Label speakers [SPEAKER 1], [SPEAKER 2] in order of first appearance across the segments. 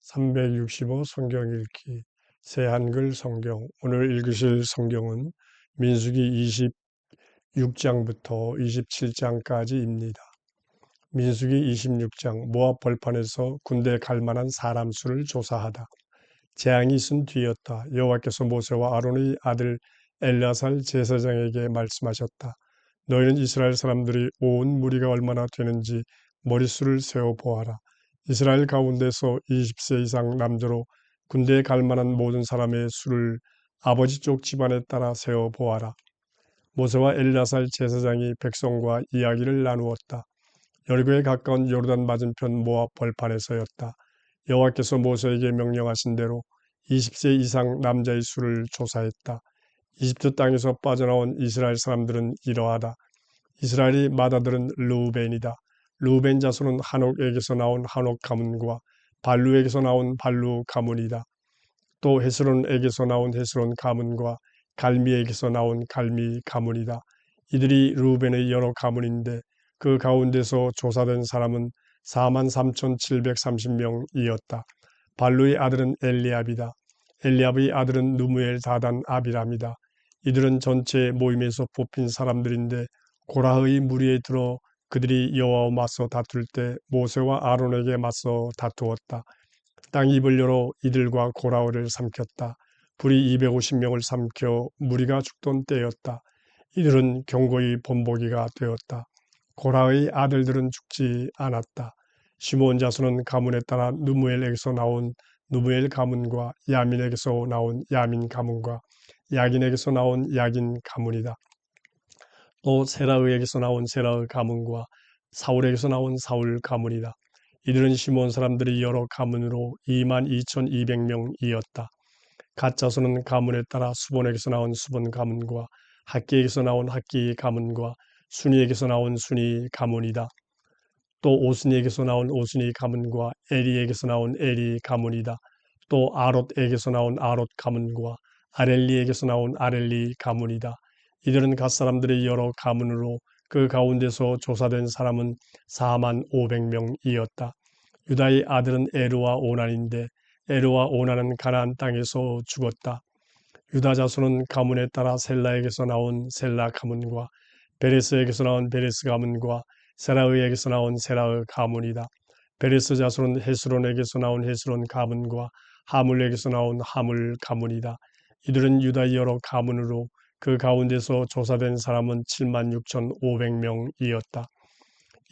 [SPEAKER 1] 365 성경 읽기 새 한글 성경. 오늘 읽으실 성경은 민수기 26장부터 27장까지입니다. 민수기 26장 모압 벌판에서 군대 갈 만한 사람 수를 조사하다. 재앙이 있은 뒤였다. 여호와께서 모세와 아론의 아들 엘르아살 제사장에게 말씀하셨다. 너희는 이스라엘 사람들이 온 무리가 얼마나 되는지 머릿수를 세어 보아라. 이스라엘 가운데서 20세 이상 남자로 군대에 갈 만한 모든 사람의 수를 아버지 쪽 집안에 따라 세어 보아라. 모세와 엘르아살 제사장이 백성과 이야기를 나누었다. 여리고에 가까운 요르단 맞은편 모압 벌판에서였다. 여호와께서 모세에게 명령하신 대로 20세 이상 남자의 수를 조사했다. 이집트 땅에서 빠져나온 이스라엘 사람들은 이러하다. 이스라엘의 맏아들은 르우벤이다. 르우벤 자손은 한옥에게서 나온 한옥 가문과 발루에게서 나온 발루 가문이다. 또 헤스론에게서 나온 헤스론 가문과 갈미에게서 나온 갈미 가문이다. 이들이 르우벤의 여러 가문인데 그 가운데서 조사된 사람은 43,730명이었다. 발루의 아들은 엘리압이다. 엘리압의 아들은 누무엘 다단 아비람이다. 이들은 전체 모임에서 뽑힌 사람들인데 고라의 무리에 들어 그들이 여호와와 맞서 다툴 때 모세와 아론에게 맞서 다투었다. 땅이 입을 열어 이들과 고라를 삼켰다. 불이 250명을 삼켜 무리가 죽던 때였다. 이들은 경고의 본보기가 되었다. 고라의 아들들은 죽지 않았다. 시므온 자손은 가문에 따라 누무엘에게서 나온 누무엘 가문과 야민에게서 나온 야민 가문과 야긴에게서 나온 야긴 가문이다. 또 세라의에게서 나온 세라의 가문과 사울에게서 나온 사울 가문이다. 이들은 시므온 사람들이 여러 가문으로 22,200명이었다. 갓 자손은 가문에 따라 수본에게서 나온 수본 가문과 학기에게서 나온 학기 가문과 순이에게서 나온 순이 가문이다. 또 오스니에게서 나온 오스니 가문과 에리에게서 나온 에리 가문이다. 또 아롯에게서 나온 아롯 가문과 아렐리에게서 나온 아렐리 가문이다. 이들은 갓 사람들의 여러 가문으로 그 가운데서 조사된 사람은 45,000명이었다. 유다의 아들은 에르와 오난인데 에르와 오난은 가나안 땅에서 죽었다. 유다 자손은 가문에 따라 셀라에게서 나온 셀라 가문과 베레스에게서 나온 베레스 가문과 세라의에게서 나온 세라의 가문이다. 베레스 자손은 헤스론에게서 나온 헤스론 가문과 하물에게서 나온 하물 가문이다. 이들은 유다의 여러 가문으로 그 가운데서 조사된 사람은 76,500명이었다.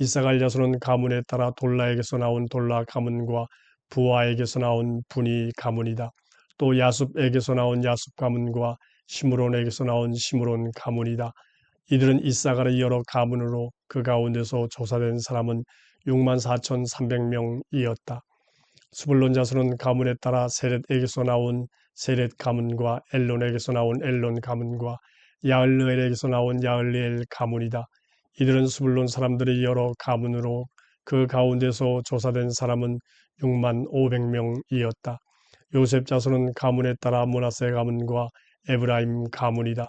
[SPEAKER 1] 이사갈 자손은 가문에 따라 돌라에게서 나온 돌라 가문과 부하에게서 나온 분이 가문이다. 또 야숲에게서 나온 야숲 가문과 시므론에게서 나온 시므론 가문이다. 이들은 이사갈의 여러 가문으로 그 가운데서 조사된 사람은 64,300명이었다. 스불론 자손은 가문에 따라 세렛에게서 나온 세렛 가문과 엘론에게서 나온 엘론 가문과 야을르엘에게서 나온 야을르엘 가문이다. 이들은 스불론 사람들의 여러 가문으로 그 가운데서 조사된 사람은 65,000명이었다. 요셉 자손은 가문에 따라 므낫세 가문과 에브라임 가문이다.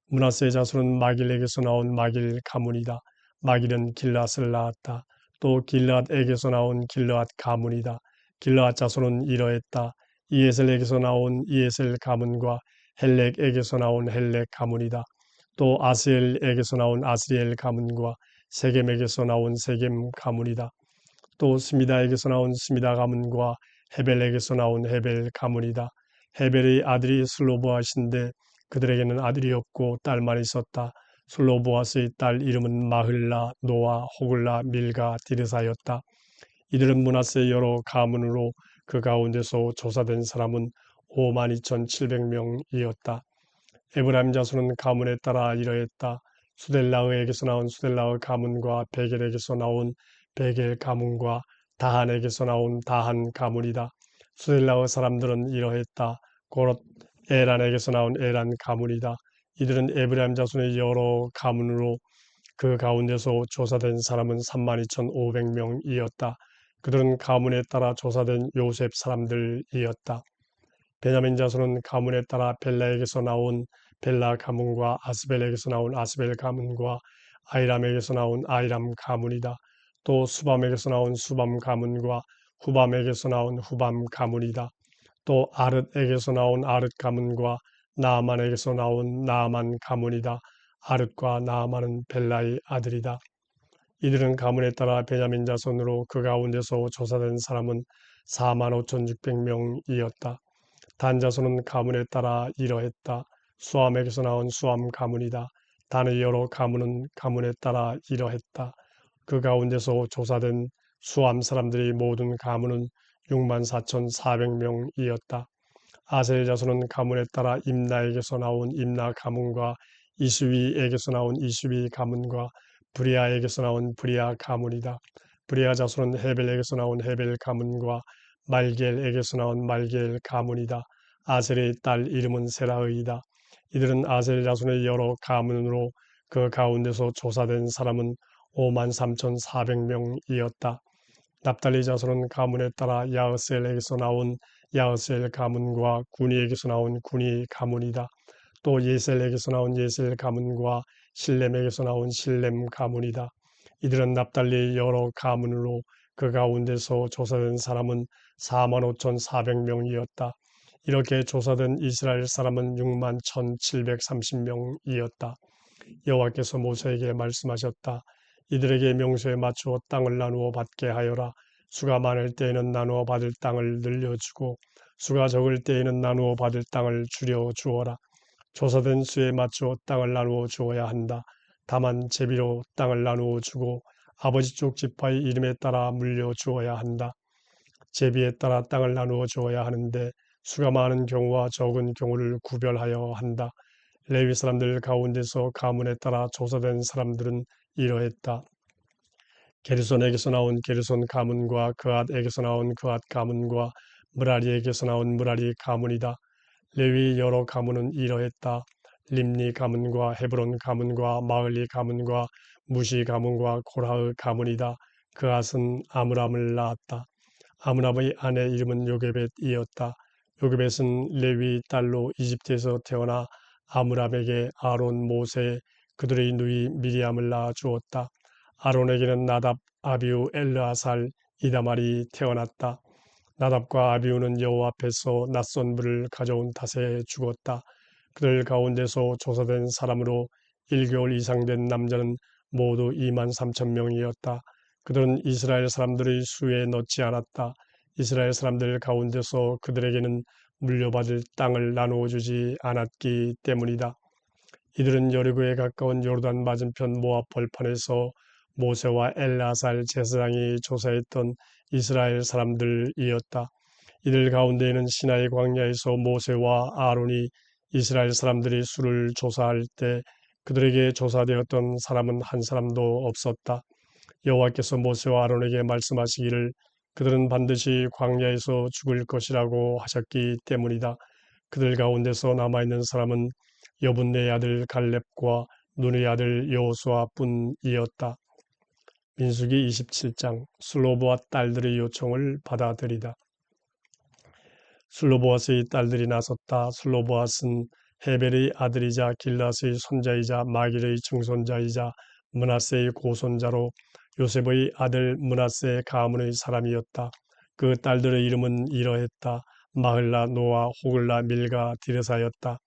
[SPEAKER 1] 므낫세 자손은 마길에게서 나온 마길 가문이다. 마길은 길앗을 낳았다. 또 길앗에게서 나온 길앗 가문이다. 길앗 자손은 이러했다. 이에셀에게서 나온 이에셀 가문과 헬렉에게서 나온 헬렉 가문이다. 또 아스엘에게서 나온 아스리엘 가문과 세겜에게서 나온 세겜 가문이다. 또 스미다에게서 나온 스미다 가문과 헤벨에게서 나온 헤벨 가문이다. 헤벨의 아들이 슬로보아신데 그들에게는 아들이 없고 딸만 있었다. 슬로보아스의 딸 이름은 마흘라, 노아, 호글라, 밀가, 디르사였다. 이들은 므낫세의 여러 가문으로 그 가운데서 조사된 사람은 52,700명이었다. 에브라임 자손은 가문에 따라 이러했다. 수델라의에게서 나온 수델라의 가문과 베겔에게서 나온 베겔 가문과 다한에게서 나온 다한 가문이다. 수델라의 사람들은 이러했다. 고롯 에란에게서 나온 에란 가문이다. 이들은 에브라임 자손의 여러 가문으로 그 가운데서 조사된 사람은 32,500명이었다. 그들은 가문에 따라 조사된 요셉 사람들이었다. 베냐민 자손은 가문에 따라 벨라에게서 나온 벨라 가문과 아스벨에게서 나온 아스벨 가문과 아이람에게서 나온 아이람 가문이다. 또 수밤에게서 나온 수밤 가문과 후밤에게서 나온 후밤 가문이다. 또 아릇에게서 나온 아릇 가문과 나아만에게서 나온 나아만 가문이다. 아릇과 나아만은 벨라의 아들이다. 이들은 가문에 따라 베냐민 자손으로 그 가운데서 조사된 사람은 45,600명이었다. 단 자손은 가문에 따라 이러했다. 수암에게서 나온 수암 가문이다. 단의 여러 가문은 가문에 따라 이러했다. 그 가운데서 조사된 수암 사람들이 모든 가문은 64,400명이었다. 아셀 자손은 가문에 따라 임나에게서 나온 임나 가문과 이스위에게서 나온 이스위 가문과 브리아에게서 나온 브리아 가문이다. 브리아 자손은 헤벨에게서 나온 헤벨 가문과 말겔에게서 나온 말겔 가문이다. 아셀의 딸 이름은 세라의이다. 이들은 아셀 자손의 여러 가문으로 그 가운데서 조사된 사람은 53,400명이었다. 납달리 자손은 가문에 따라 야흐셀에게서 나온 야흐셀 가문과 구니에게서 나온 구니 가문이다. 또 예셀에게서 나온 예셀 가문과 실렘에게서 나온 실렘 가문이다. 이들은 납달리의 여러 가문으로 그 가운데서 조사된 사람은 45,400명이었다. 이렇게 조사된 이스라엘 사람은 61,730명이었다. 여호와께서 모세에게 말씀하셨다. 이들에게 명소에 맞추어 땅을 나누어 받게 하여라. 수가 많을 때에는 나누어 받을 땅을 늘려주고 수가 적을 때에는 나누어 받을 땅을 줄여 주어라. 조사된 수에 맞추어 땅을 나누어 주어야 한다. 다만 제비로 땅을 나누어 주고 아버지 쪽 지파의 이름에 따라 물려 주어야 한다. 제비에 따라 땅을 나누어 주어야 하는데 수가 많은 경우와 적은 경우를 구별하여 한다. 레위 사람들 가운데서 가문에 따라 조사된 사람들은 이러했다. 게르손에게서 나온 게르손 가문과 그앗에게서 나온 그앗 가문과 므라리에게서 나온 므라리 가문이다. 레위 여러 가문은 이러했다. 림니 가문과 헤브론 가문과 마을리 가문과 무시 가문과 고라흐 가문이다. 그앗은 아므람을 낳았다. 아므람의 아내 이름은 요게벳이었다. 요게벳은 레위 딸로 이집트에서 태어나 아므람에게 아론, 모세, 그들의 누이 미리암을 낳아 주었다. 아론에게는 나답, 아비우, 엘르아살, 이다말이 태어났다. 나답과 아비우는 여호와 앞에서 낯선 불을 가져온 탓에 죽었다. 그들 가운데서 조사된 사람으로 1개월 이상 된 남자는 모두 23,000명이었다. 그들은 이스라엘 사람들의 수에 넣지 않았다. 이스라엘 사람들 가운데서 그들에게는 물려받을 땅을 나누어 주지 않았기 때문이다. 이들은 여리고에 가까운 요르단 맞은편 모압 벌판에서 모세와 엘라살 제사장이 조사했던 이스라엘 사람들이었다. 이들 가운데에는 시나이 광야에서 모세와 아론이 이스라엘 사람들이 수를 조사할 때 그들에게 조사되었던 사람은 한 사람도 없었다. 여호와께서 모세와 아론에게 말씀하시기를 그들은 반드시 광야에서 죽을 것이라고 하셨기 때문이다. 그들 가운데서 남아있는 사람은 여분네 아들 갈렙과 눈의 아들 여호수아뿐이었다. 민수기 27장 슬로보아 딸들의 요청을 받아들이다. 슬로보아스의 딸들이 나섰다. 슬로보아스는 헤벨의 아들이자 길라스의 손자이자 마길의 증손자이자 므낫세의 고손자로 요셉의 아들 므낫세 가문의 사람이었다. 그 딸들의 이름은 이러했다. 마흘라, 노아, 호글라, 밀가, 디르사였다.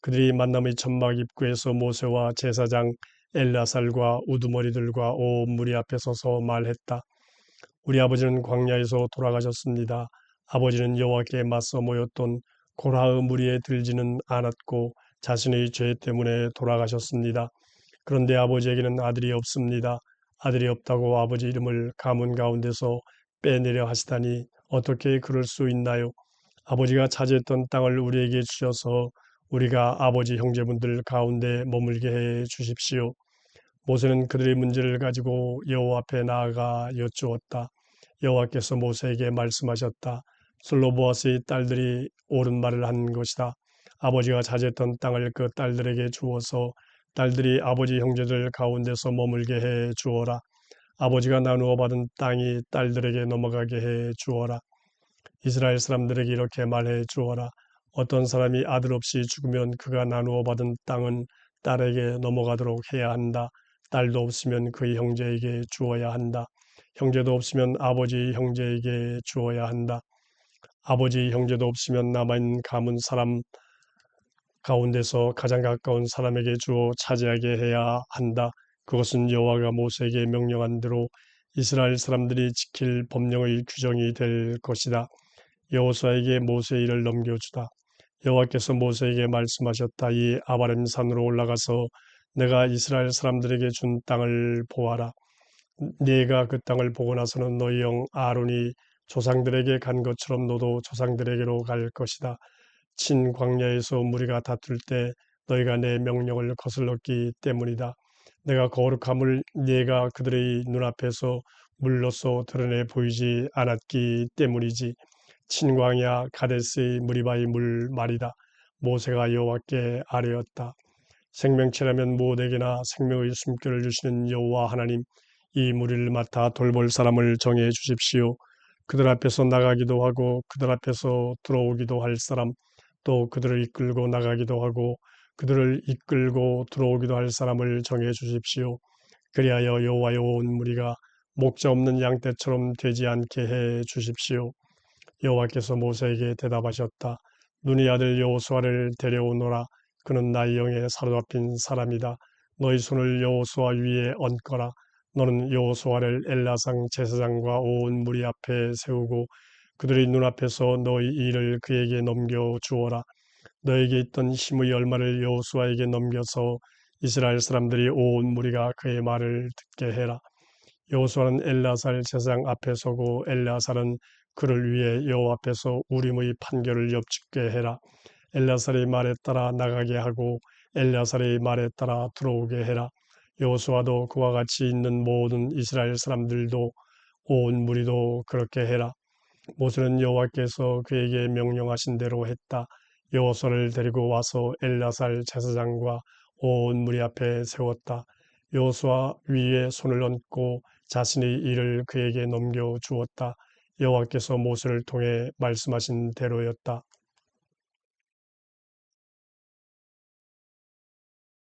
[SPEAKER 1] 그들이 만남의 천막 입구에서 모세와 제사장 엘라살과 우두머리들과 온 무리 앞에 서서 말했다. 우리 아버지는 광야에서 돌아가셨습니다. 아버지는 여호와께 맞서 모였던 고라흐 무리에 들지는 않았고 자신의 죄 때문에 돌아가셨습니다. 그런데 아버지에게는 아들이 없습니다. 아들이 없다고 아버지 이름을 가문 가운데서 빼내려 하시다니 어떻게 그럴 수 있나요? 아버지가 차지했던 땅을 우리에게 주셔서 우리가 아버지 형제분들 가운데 머물게 해 주십시오. 모세는 그들의 문제를 가지고 여호와 앞에 나아가 여쭈었다. 여호와께서 모세에게 말씀하셨다. 슬로보아스의 딸들이 옳은 말을 한 것이다. 아버지가 차지했던 땅을 그 딸들에게 주어서 딸들이 아버지 형제들 가운데서 머물게 해 주어라. 아버지가 나누어 받은 땅이 딸들에게 넘어가게 해 주어라. 이스라엘 사람들에게 이렇게 말해 주어라. 어떤 사람이 아들 없이 죽으면 그가 나누어 받은 땅은 딸에게 넘어가도록 해야 한다. 딸도 없으면 그의 형제에게 주어야 한다. 형제도 없으면 아버지 형제에게 주어야 한다. 아버지 형제도 없으면 남아있는 가문 사람 가운데서 가장 가까운 사람에게 주어 차지하게 해야 한다. 그것은 여호와가 모세에게 명령한 대로 이스라엘 사람들이 지킬 법령의 규정이 될 것이다. 여호수아에게 모세의 일을 넘겨주다. 여호와께서 모세에게 말씀하셨다. 이 아바렘 산으로 올라가서 내가 이스라엘 사람들에게 준 땅을 보아라. 네가 그 땅을 보고 나서는 너희 형 아론이 조상들에게 간 것처럼 너도 조상들에게로 갈 것이다. 친 광야에서 무리가 다툴 때 너희가 내 명령을 거슬렀기 때문이다. 내가 거룩함을 네가 그들의 눈앞에서 물로써 드러내 보이지 않았기 때문이지. 친광야 가데스의 무리바의 물 말이다. 모세가 여호와께 아뢰었다. 생명체라면 무엇에게나 생명의 숨결을 주시는 여호와 하나님, 이 무리를 맡아 돌볼 사람을 정해 주십시오. 그들 앞에서 나가기도 하고 그들 앞에서 들어오기도 할 사람, 또 그들을 이끌고 나가기도 하고 그들을 이끌고 들어오기도 할 사람을 정해 주십시오. 그리하여 여호와의 온 무리가 목자 없는 양떼처럼 되지 않게 해 주십시오. 여호와께서 모세에게 대답하셨다. 눈의 아들 여호수아를 데려오너라. 그는 나의 영에 사로잡힌 사람이다. 너희 손을 여호수아 위에 얹거라. 너는 여호수아를 엘라상 제사장과 온 무리 앞에 세우고 그들의 눈앞에서 너희 일을 그에게 넘겨 주어라. 너에게 있던 힘의 얼마를 여호수아에게 넘겨서 이스라엘 사람들이 온 무리가 그의 말을 듣게 해라. 여호수아는 엘르아살 제사장 앞에 서고 엘르아살은 그를 위해 여호와 앞에서 우림의 판결을 엽죽게 해라. 엘르아살의 말에 따라 나가게 하고 엘르아살의 말에 따라 들어오게 해라. 여호수아도 그와 같이 있는 모든 이스라엘 사람들도 온 무리도 그렇게 해라. 모세는 여호와께서 그에게 명령하신 대로 했다. 여호수아를 데리고 와서 엘르아살 제사장과 온 무리 앞에 세웠다. 여호수아 위에 손을 얹고 자신의 일을 그에게 넘겨 주었다. 여호와께서 모세를 통해 말씀하신 대로였다.